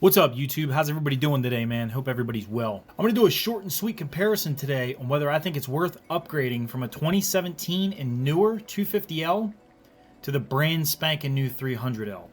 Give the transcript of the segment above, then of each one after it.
What's up, YouTube? How's everybody doing today, man? Hope everybody's well. I'm going to do a short and sweet comparison today on whether I think it's worth upgrading from a 2017 and newer 250L to the brand spanking new 300L.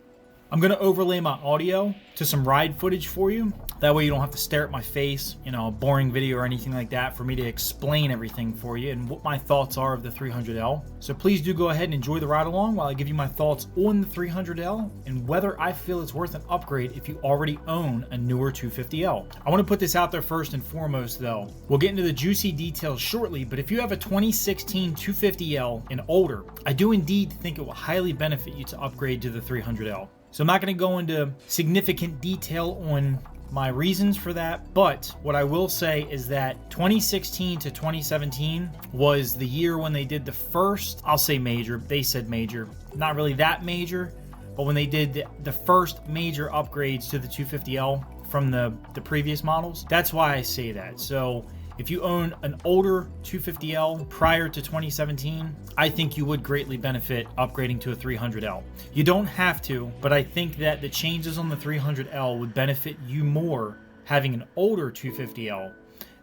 I'm going to overlay my audio to some ride footage for you. That way you don't have to stare at my face, a boring video or anything like that for me to explain everything for you and what my thoughts are of the 300L. So please do go ahead and enjoy the ride along while I give you my thoughts on the 300L and whether I feel it's worth an upgrade if you already own a newer 250L. I want to put this out there first and foremost though. We'll get into the juicy details shortly, but if you have a 2016 250L and older, I do indeed think it will highly benefit you to upgrade to the 300L. So I'm not going to go into significant detail on my reasons for that, but what I will say is that 2016 to 2017 was the year when they did the first, I'll say major, they said major, not really that major, but when they did the first major upgrades to the 250L from the previous models. That's why I say that. So if you own an older 250L prior to 2017, I think you would greatly benefit upgrading to a 300L. You don't have to, but I think that the changes on the 300L would benefit you more having an older 250L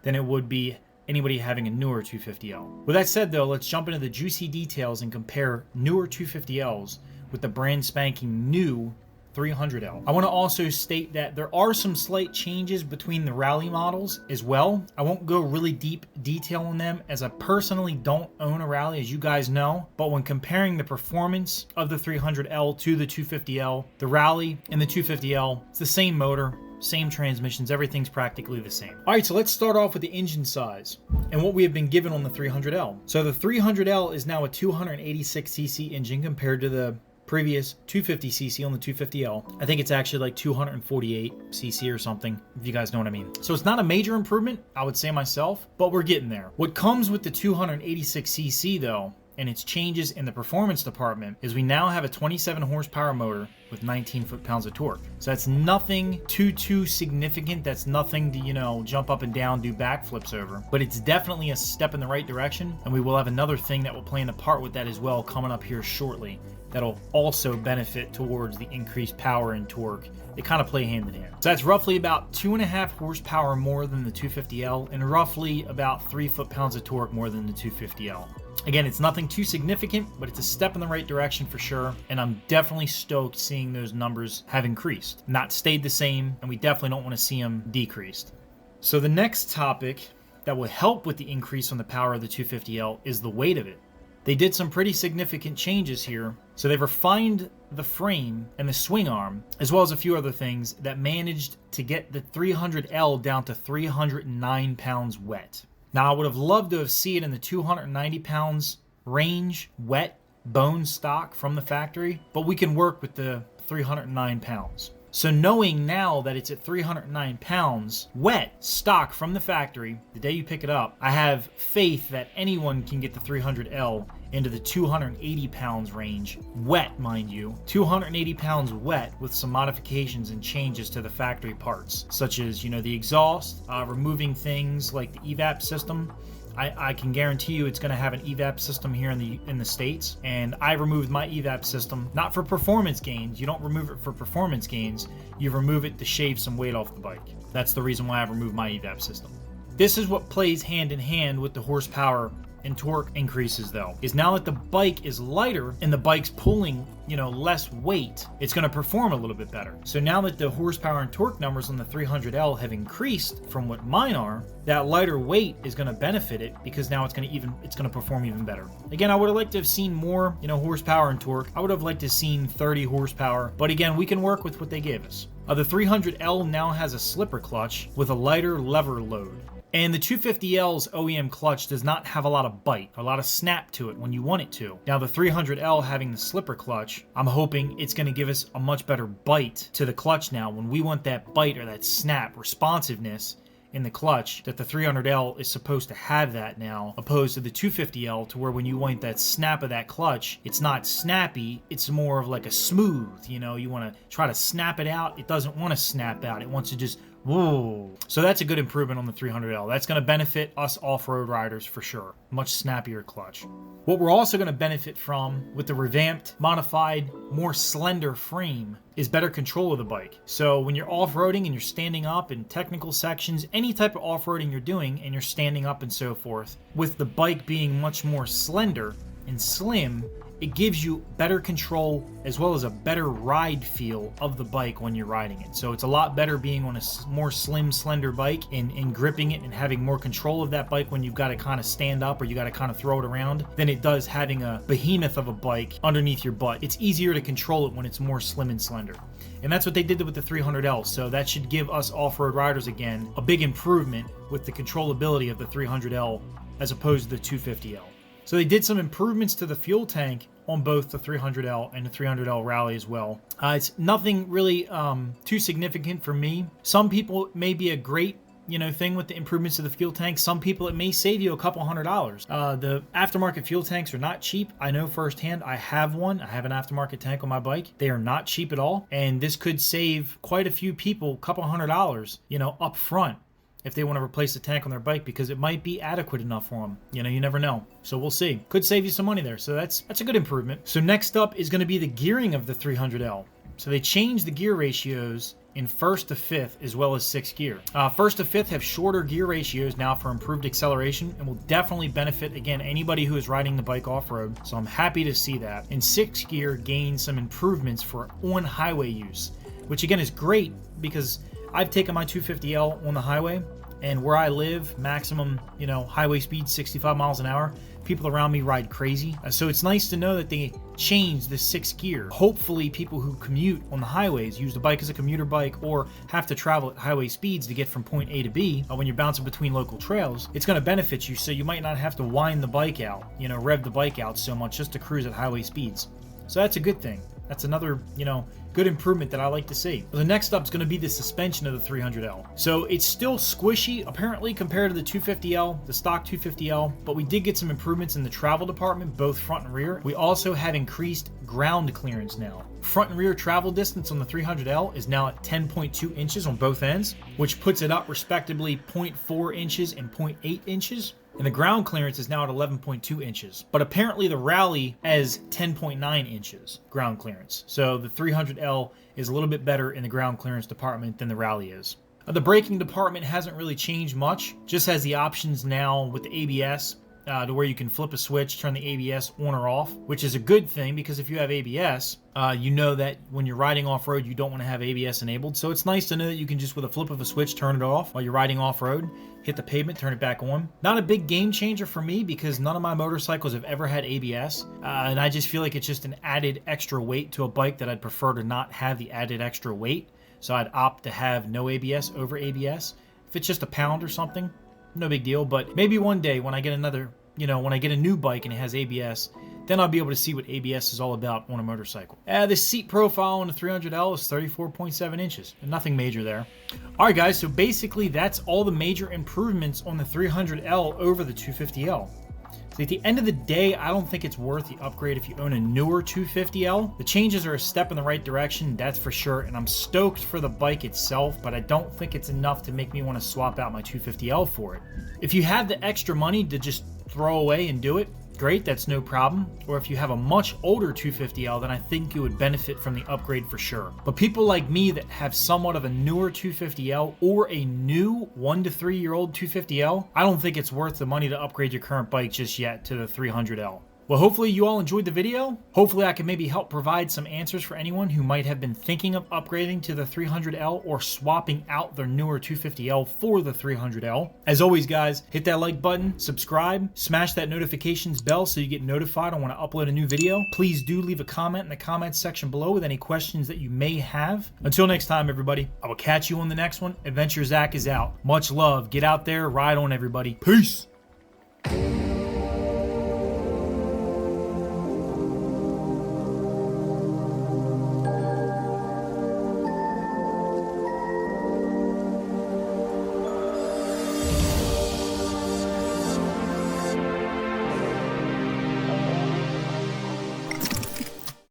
than it would be anybody having a newer 250L. With that said though, let's jump into the juicy details and compare newer 250Ls with the brand spanking new 300L. I want to also state that there are some slight changes between the rally models as well. I won't go really deep detail on them as I personally don't own a rally, as you guys know, but when comparing the performance of the 300L to the 250L, the rally and the 250L, it's the same motor, same transmissions, everything's practically the same. All right, so let's start off with the engine size and what we have been given on the 300L. So the 300L is now a 286cc engine compared to the previous 250cc on the 250L. I think it's actually like 248cc or something, if you guys know what I mean. So it's not a major improvement, I would say myself, but we're getting there. What comes with the 286cc though, and its changes in the performance department, is we now have a 27 horsepower motor with 19 foot-pounds of torque. So that's nothing too significant. That's nothing to, jump up and down, do backflips over. But it's definitely a step in the right direction, and we will have another thing that will play in the part with that as well coming up here shortly. That'll also benefit towards the increased power and torque. They kind of play hand in hand. So that's roughly about 2.5 horsepower more than the 250L and roughly about 3 foot-pounds of torque more than the 250L. Again, it's nothing too significant, but it's a step in the right direction for sure, and I'm definitely stoked seeing those numbers have increased, not stayed the same, and we definitely don't want to see them decreased. So the next topic that will help with the increase on the power of the 250L is the weight of it. They did some pretty significant changes here, so they've refined the frame and the swing arm, as well as a few other things that managed to get the 300L down to 309 pounds wet. Now, I would have loved to have seen it in the 290 pounds range, wet, bone stock from the factory, but we can work with the 309 pounds. So knowing now that it's at 309 pounds wet, stock from the factory, the day you pick it up, I have faith that anyone can get the 300L into the 280 pounds range, wet mind you, 280 pounds wet with some modifications and changes to the factory parts, such as, the exhaust, removing things like the Evap system. I can guarantee you it's going to have an Evap system here in the States, and I removed my Evap system, not for performance gains. You don't remove it for performance gains. You remove it to shave some weight off the bike. That's the reason why I've removed my Evap system. This is what plays hand in hand with the horsepower and torque increases though, is now that the bike is lighter and the bike's pulling, less weight, it's going to perform a little bit better. So now that the horsepower and torque numbers on the 300L have increased from what mine are, that lighter weight is going to benefit it because now it's going to perform even better. Again, I would have liked to have seen more, horsepower and torque. I would have liked to have seen 30 horsepower, but again, we can work with what they gave us. The 300L now has a slipper clutch with a lighter lever load. And the 250L's OEM clutch does not have a lot of bite, a lot of snap to it when you want it to. Now the 300L having the slipper clutch, I'm hoping it's going to give us a much better bite to the clutch now when we want that bite or that snap responsiveness in the clutch, that the 300L is supposed to have that now, opposed to the 250L, to where when you want that snap of that clutch, it's not snappy, it's more of like a smooth, you want to try to snap it out, it doesn't want to snap out, it wants to just Ooh. So that's a good improvement on the 300L. That's going to benefit us off-road riders for sure. Much snappier clutch. What we're also going to benefit from with the revamped, modified, more slender frame is better control of the bike. So when you're off-roading and you're standing up in technical sections, any type of off-roading you're doing and you're standing up and so forth, with the bike being much more slender and slim, it gives you better control as well as a better ride feel of the bike when you're riding it. So it's a lot better being on a more slim, slender bike and gripping it and having more control of that bike when you've got to kind of stand up or you got to kind of throw it around than it does having a behemoth of a bike underneath your butt. It's easier to control it when it's more slim and slender. And that's what they did with the 300L. So that should give us off-road riders, again, a big improvement with the controllability of the 300L as opposed to the 250L. So they did some improvements to the fuel tank on both the 300L and the 300L Rally as well. It's nothing really too significant for me. Some people it may be a great thing with the improvements to the fuel tank. Some people it may save you a couple $100. The aftermarket fuel tanks are not cheap. I know firsthand. I have one. I have an aftermarket tank on my bike. They are not cheap at all. And this could save quite a few people a couple $100, up front, if they want to replace the tank on their bike, because it might be adequate enough for them. You never know. So we'll see. Could save you some money there. So that's a good improvement. So next up is going to be the gearing of the 300L. So they changed the gear ratios in first to fifth as well as sixth gear. First to fifth have shorter gear ratios now for improved acceleration and will definitely benefit, again, anybody who is riding the bike off-road. So I'm happy to see that. And sixth gear gained some improvements for on-highway use, which again is great because I've taken my 250L on the highway, and where I live, maximum, highway speed 65 miles an hour. People around me ride crazy. So it's nice to know that they changed the sixth gear. Hopefully people who commute on the highways, use the bike as a commuter bike, or have to travel at highway speeds to get from point A to B when you're bouncing between local trails, it's going to benefit you, so you might not have to wind the bike out, rev the bike out so much just to cruise at highway speeds. So that's a good thing. That's another, good improvement that I like to see. The next up is going to be the suspension of the 300L. So it's still squishy, apparently, compared to the 250L, the stock 250L, but we did get some improvements in the travel department, both front and rear. We also have increased ground clearance now. Front and rear travel distance on the 300L is now at 10.2 inches on both ends, which puts it up respectively 0.4 inches and 0.8 inches. And the ground clearance is now at 11.2 inches. But apparently the Rally has 10.9 inches ground clearance. So the 300L is a little bit better in the ground clearance department than the Rally is. The braking department hasn't really changed much. Just has the options now with the ABS to where you can flip a switch, turn the ABS on or off, which is a good thing because if you have ABS, you know that when you're riding off-road, you don't want to have ABS enabled. So it's nice to know that you can just, with a flip of a switch, turn it off while you're riding off-road, hit the pavement, turn it back on. Not a big game changer for me because none of my motorcycles have ever had ABS. And I just feel like it's just an added extra weight to a bike that I'd prefer to not have the added extra weight. So I'd opt to have no ABS over ABS. If it's just a pound or something, no big deal. But maybe one day when I get another, when I get a new bike and it has ABS, then I'll be able to see what ABS is all about on a motorcycle. The seat profile on the 300L is 34.7 inches. Nothing major there. All right, guys, so basically that's all the major improvements on the 300L over the 250L. So at the end of the day, I don't think it's worth the upgrade if you own a newer 250L. The changes are a step in the right direction, that's for sure, and I'm stoked for the bike itself, but I don't think it's enough to make me want to swap out my 250L for it. If you have the extra money to just throw away and do it, great, that's no problem. Or if you have a much older 250L, then I think you would benefit from the upgrade for sure. But people like me that have somewhat of a newer 250L or a new 1 to 3 year old 250L, I don't think it's worth the money to upgrade your current bike just yet to the 300L. Well, hopefully you all enjoyed the video. Hopefully I can maybe help provide some answers for anyone who might have been thinking of upgrading to the 300L or swapping out their newer 250L for the 300L. As always, guys, hit that like button, subscribe, smash that notifications bell so you get notified on when I upload a new video. Please do leave a comment in the comments section below with any questions that you may have. Until next time, everybody, I will catch you on the next one. Adventure Zach is out. Much love. Get out there, ride on, everybody. Peace.